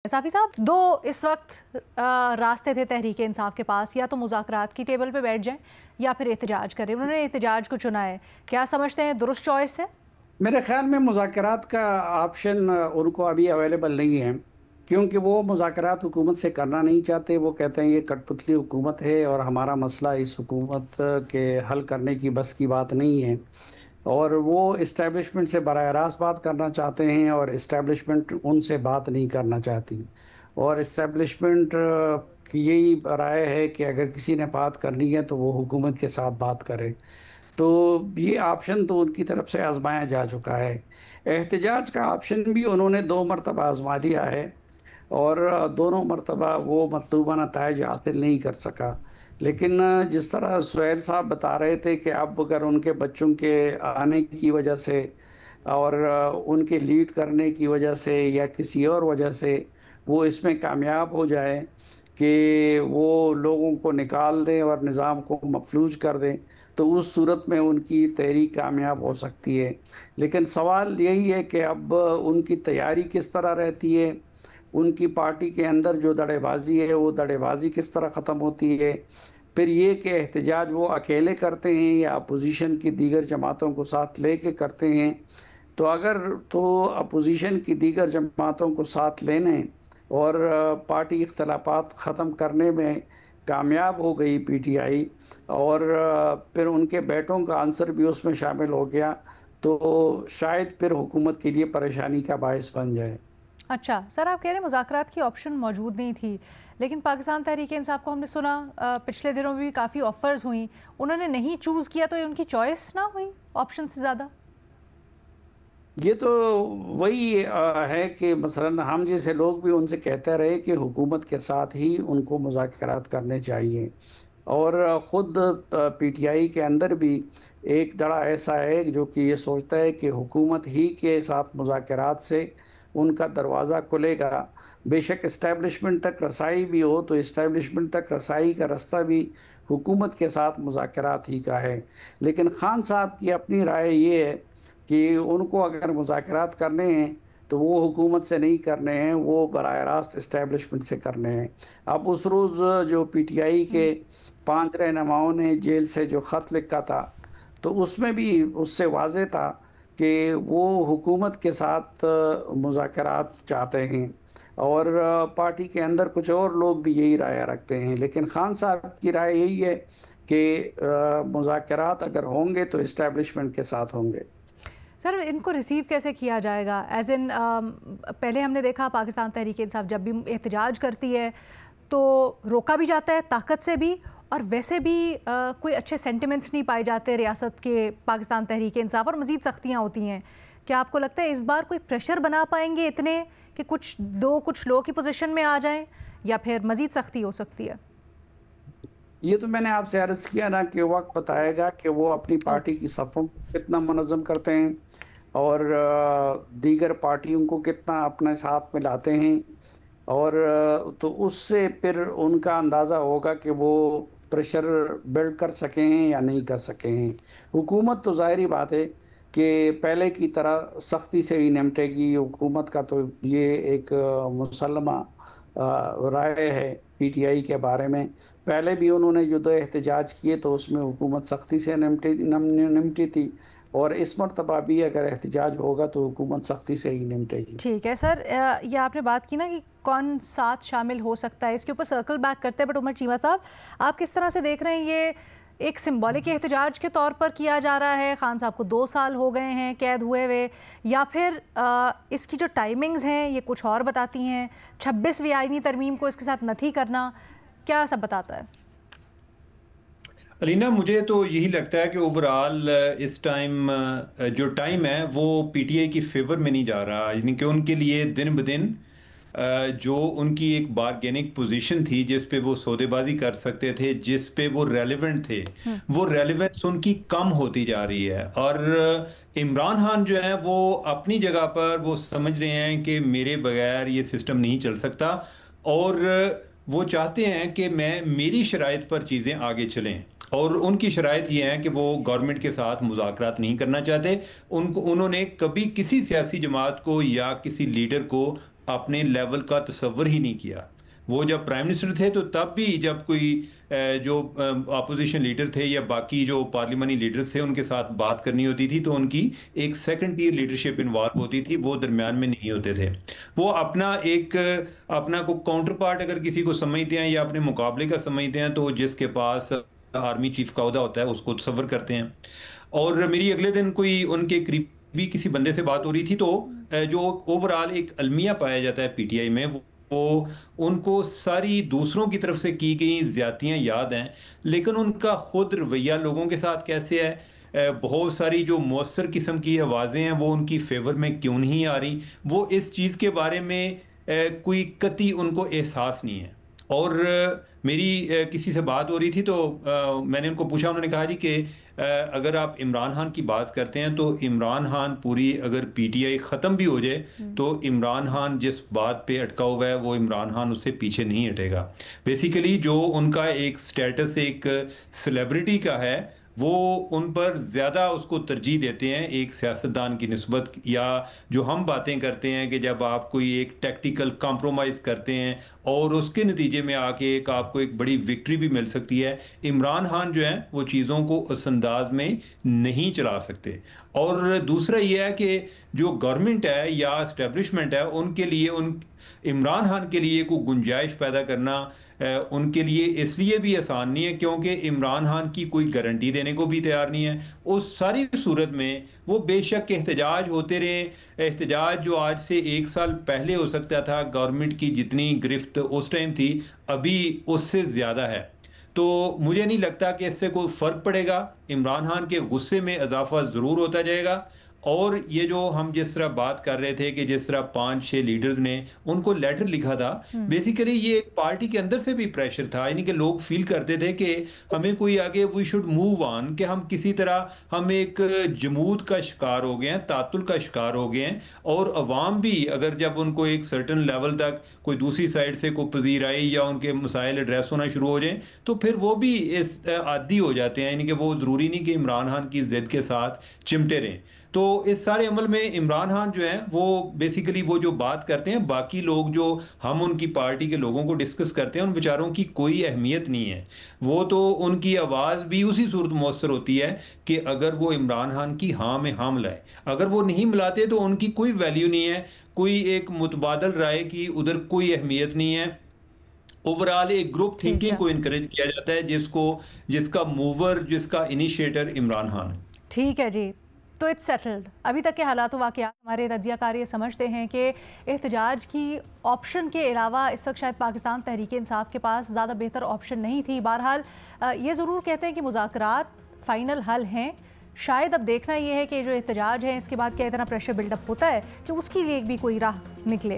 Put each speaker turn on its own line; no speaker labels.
साफी साहब, दो इस वक्त रास्ते थे तहरीक इंसाफ के पास, या तो मुज़ाकरात की टेबल पे बैठ जाएं या फिर एहतजाज करें। उन्होंने एहतजाज को चुना है। क्या समझते हैं दुरुस्त चॉइस है?
मेरे ख्याल में मुज़ाकरात का ऑप्शन उनको अभी अवेलेबल नहीं है, क्योंकि वो मुज़ाकरात हुकूमत से करना नहीं चाहते। वो कहते हैं ये कठपुतली हुकूमत है और हमारा मसला इस हुकूमत के हल करने की बस की बात नहीं है। और वो इस्टेब्लिशमेंट से बराह रास्त बात करना चाहते हैं और इस्टेब्लिशमेंट उनसे बात नहीं करना चाहती। और इस्टेब्लिशमेंट की यही राय है कि अगर किसी ने बात करनी है तो वो हुकूमत के साथ बात करे। तो ये ऑप्शन तो उनकी तरफ से आजमाया जा चुका है। एहतजाज का ऑप्शन भी उन्होंने 2 मरतबा आजमा लिया है और दोनों मरतबा वो मतलूबा नताइज हासिल नहीं कर सका। लेकिन जिस तरह सुहेल साहब बता रहे थे कि अब अगर उनके बच्चों के आने की वजह से और उनके लीड करने की वजह से या किसी और वजह से वो इसमें कामयाब हो जाए कि वो लोगों को निकाल दें और निज़ाम को मफलूज कर दें, तो उस सूरत में उनकी तहरीक कामयाब हो सकती है। लेकिन सवाल यही है कि अब उनकी तैयारी किस तरह रहती है, उनकी पार्टी के अंदर जो दड़ेबाजी है वो दड़ेबाजी किस तरह ख़त्म होती है। फिर ये कि एहतजाज वो अकेले करते हैं या अपोजिशन की दीगर जमातों को साथ ले कर करते हैं। तो अगर तो अपोजिशन की दीगर जमातों को साथ लेने और पार्टी इख्तलाफात ख़त्म करने में कामयाब हो गई पीटीआई और फिर उनके बेटों का आंसर भी उसमें शामिल हो गया, तो शायद फिर हुकूमत के लिए परेशानी का बायस बन जाए।
अच्छा सर, आप कह रहे हैं मुज़ाकरात की ऑप्शन मौजूद नहीं थी, लेकिन पाकिस्तान तहरीक इंसाफ को हमने सुना पिछले दिनों में भी काफ़ी ऑफर्स हुई, उन्होंने नहीं चूज़ किया, तो ये उनकी चॉइस ना हुई ऑप्शन से ज़्यादा?
ये तो वही है कि मसलन हम जैसे लोग भी उनसे कहते रहे कि हुकूमत के साथ ही उनको मुज़ाकरात करने चाहिए। और ख़ुद पीटीआई के अंदर भी एक धड़ा ऐसा है जो कि ये सोचता है कि हुकूमत ही के साथ मुज़ाकरात से उनका दरवाज़ा खुलेगा। बेशक इस्टेब्लिशमेंट तक रसाई भी हो, तो इस्टेब्लिशमेंट तक रसाई का रास्ता भी हुकूमत के साथ मुज़ाकरात ही का है। लेकिन ख़ान साहब की अपनी राय ये है कि उनको अगर मुज़ाकरात करने हैं तो वो हुकूमत से नहीं करने हैं, वो बराह रास्त इस्टेब्लिशमेंट से करने हैं। अब उस रोज़ जो पीटीआई के 5 रहनुमाओं ने जेल से जो ख़त लिखा था, तो उसमें भी उससे वाज़ेह था कि वो हुकूमत के साथ मुज़ाकरात चाहते हैं और पार्टी के अंदर कुछ और लोग भी यही राय रखते हैं। लेकिन ख़ान साहब की राय यही है कि मुज़ाकरात अगर होंगे तो इस्टेब्लिशमेंट के साथ होंगे।
सर, इनको रिसीव कैसे किया जाएगा? एज इन पहले हमने देखा पाकिस्तान तहरीक इंसाफ जब भी एहतजाज करती है तो रोका भी जाता है ताकत से भी, और वैसे भी कोई अच्छे सेंटिमेंट्स नहीं पाए जाते रियासत के पाकिस्तान तहरीक इंसाफ, और मज़ीद सख्तियाँ होती हैं। क्या आपको लगता है इस बार कोई प्रेशर बना पाएंगे इतने कि कुछ लो की पोजीशन में आ जाएं, या फिर मज़ीद सख्ती हो सकती है?
ये तो मैंने आपसे अर्ज़ किया ना कि वक्त बताएगा कि वो अपनी पार्टी की सफ़ों को कितना मुनज़्ज़म करते हैं और दीगर पार्टियों को कितना अपने साथ में लाते हैं। और तो उससे फिर उनका अंदाज़ा होगा कि वो प्रेशर बिल्ड कर सके हैं या नहीं कर सके हैं। हुकूमत तो ज़ाहिरी बात है कि पहले की तरह सख्ती से ही निपटेगी। हुकूमत का तो ये एक मुसल्लमा राय है पीटीआई के बारे में। पहले भी उन्होंने जो 2 एहतजाज किए तो उसमें हुकूमत सख्ती से निपटी थी, और इस मरतबा भी अगर एहतजाज होगा तो हुकूमत सख्ती से ही निपटेगी।
ठीक है सर, ये आपने बात की ना कि कौन साथ शामिल हो सकता है, इसके ऊपर सर्कल बैक करते हैं। बट उमर चीमा साहब, आप किस तरह से देख रहे हैं, ये एक सिंबॉलिक एहतजाज के तौर पर किया जा रहा है? खान साहब को 2 साल हो गए हैं कैद हुए हुए, या फिर इसकी जो टाइमिंग्स हैं ये कुछ और बताती हैं? 26वीं आईनी तरमीम को इसके साथ नथी करना, क्या सब बताता है?
अलीना, मुझे तो यही लगता है कि ओवरऑल इस टाइम जो टाइम है वो पीटीआई की फेवर में नहीं जा रहा, यानी कि उनके लिए दिन ब दिन जो उनकी एक बारगेनिंग पोजीशन थी जिस पे वो सौदेबाजी कर सकते थे, जिस पे वो रेलेवेंट थे, वो रेलेवेंस उनकी कम होती जा रही है। और इमरान खान जो है वो अपनी जगह पर वो समझ रहे हैं कि मेरे बगैर ये सिस्टम नहीं चल सकता, और वो चाहते हैं कि मेरी शराइत पर चीज़ें आगे चलें। और उनकी शराइत ये है कि वो गवर्नमेंट के साथ मुज़ाकरात नहीं करना चाहते। उन्होंने कभी किसी सियासी जमात को या किसी लीडर को अपने लेवल का तसव्वुर ही नहीं किया। वो जब प्राइम मिनिस्टर थे तो तब भी जब कोई जो अपोजिशन लीडर थे या बाकी जो पार्लियामानी लीडर्स थे उनके साथ बात करनी होती थी तो उनकी एक सेकंड टियर लीडरशिप इन्वॉल्व होती थी, वो दरमियान में नहीं होते थे। वो अपना को काउंटर पार्ट अगर किसी को समझते हैं या अपने मुकाबले का समझते हैं तो जिसके पास आर्मी चीफ का ओहदा होता है उसको तसव्वुर करते हैं। और मेरी अगले दिन कोई उनके करीबी किसी बंदे से बात हो रही थी तो जो ओवरऑल एक अलमिया पाया जाता है पीटीआई में, वो उनको सारी दूसरों की तरफ से की गई ज्यादतियां याद हैं, लेकिन उनका खुद रवैया लोगों के साथ कैसे है, बहुत सारी जो मौसर किस्म की आवाज़ें हैं वो उनकी फेवर में क्यों नहीं आ रही, वो इस चीज़ के बारे में कोई कतई उनको एहसास नहीं है। और मेरी किसी से बात हो रही थी तो मैंने उनको पूछा, उन्होंने कहा जी कि अगर आप इमरान खान की बात करते हैं तो इमरान खान पूरी अगर पीटीआई ख़त्म भी हो जाए तो इमरान खान जिस बात पे अटका हुआ है वो इमरान खान उससे पीछे नहीं हटेगा। बेसिकली जो उनका एक स्टेटस एक सेलिब्रिटी का है वो उन पर ज़्यादा उसको तरजीह देते हैं एक सियासतदान की निस्बत, या जो हम बातें करते हैं कि जब आप कोई एक टैक्टिकल कॉम्प्रोमाइज़ करते हैं और उसके नतीजे में आके एक आपको एक बड़ी विक्ट्री भी मिल सकती है। इमरान खान जो है वो चीज़ों को उस अंदाज में नहीं चला सकते। और दूसरा ये है कि जो गवर्नमेंट है या इस्टेब्लिशमेंट है उनके लिए इमरान खान के लिए कोई गुंजाइश पैदा करना उनके लिए इसलिए भी आसान नहीं है क्योंकि इमरान खान की कोई गारंटी देने को भी तैयार नहीं है। उस सारी सूरत में वो बेशक एहतजाज होते रहे, एहतजाज जो आज से 1 साल पहले हो सकता था, गवर्नमेंट की जितनी गिरफ्त उस टाइम थी अभी उससे ज़्यादा है, तो मुझे नहीं लगता कि इससे कोई फ़र्क पड़ेगा। इमरान खान के गुस्से में इजाफा ज़रूर होता जाएगा। और ये जो हम जिस तरह बात कर रहे थे कि जिस तरह 5-6 लीडर्स ने उनको लेटर लिखा था, बेसिकली ये एक पार्टी के अंदर से भी प्रेशर था, यानी कि लोग फील करते थे कि हमें कोई आगे वी शुड मूव ऑन, कि हम किसी तरह हम एक जमूद का शिकार हो गए हैं, तातुल का शिकार हो गए हैं। और अवाम भी अगर जब उनको एक सर्टन लेवल तक कोई दूसरी साइड से कोई पजीर आई या उनके मसाइल एड्रेस होना शुरू हो जाए तो फिर वो भी इस आदी हो जाते हैं, यानी कि वो ज़रूरी नहीं कि इमरान खान की जिद के साथ चिमटे रहें। तो इस सारे अमल में इमरान खान जो है वो बेसिकली वो जो बात करते हैं, बाकी लोग जो हम उनकी पार्टी के लोगों को डिस्कस करते हैं उन बेचारों की कोई अहमियत नहीं है। वो तो उनकी आवाज़ भी उसी सूरत मौसर होती है कि अगर वो इमरान खान की हाँ में हाँ मिलाए, अगर वो नहीं मिलाते तो उनकी कोई वैल्यू नहीं है, कोई एक मुतबादल राय की उधर कोई अहमियत नहीं है। ओवरऑल एक ग्रुप थिंकिंग को इनकरेज किया जाता है जिसका मूवर, जिसका इनिशिएटर इमरान खान है।
ठीक है जी, तो इट्स सेटल्ड। अभी तक के हालात वाक़यात हमारे तज्ज़ियाकार ये समझते हैं कि एहतजाज की ऑप्शन के अलावा इस वक्त शायद पाकिस्तान तहरीक इंसाफ के पास ज़्यादा बेहतर ऑप्शन नहीं थी। बहरहाल ये ज़रूर कहते हैं कि मुज़ाकरात फ़ाइनल हल हैं। शायद अब देखना ये है कि जो एहतजाज है इसके बाद क्या इतना प्रेशर बिल्डअप होता है कि उसकी लिए भी कोई राह निकले।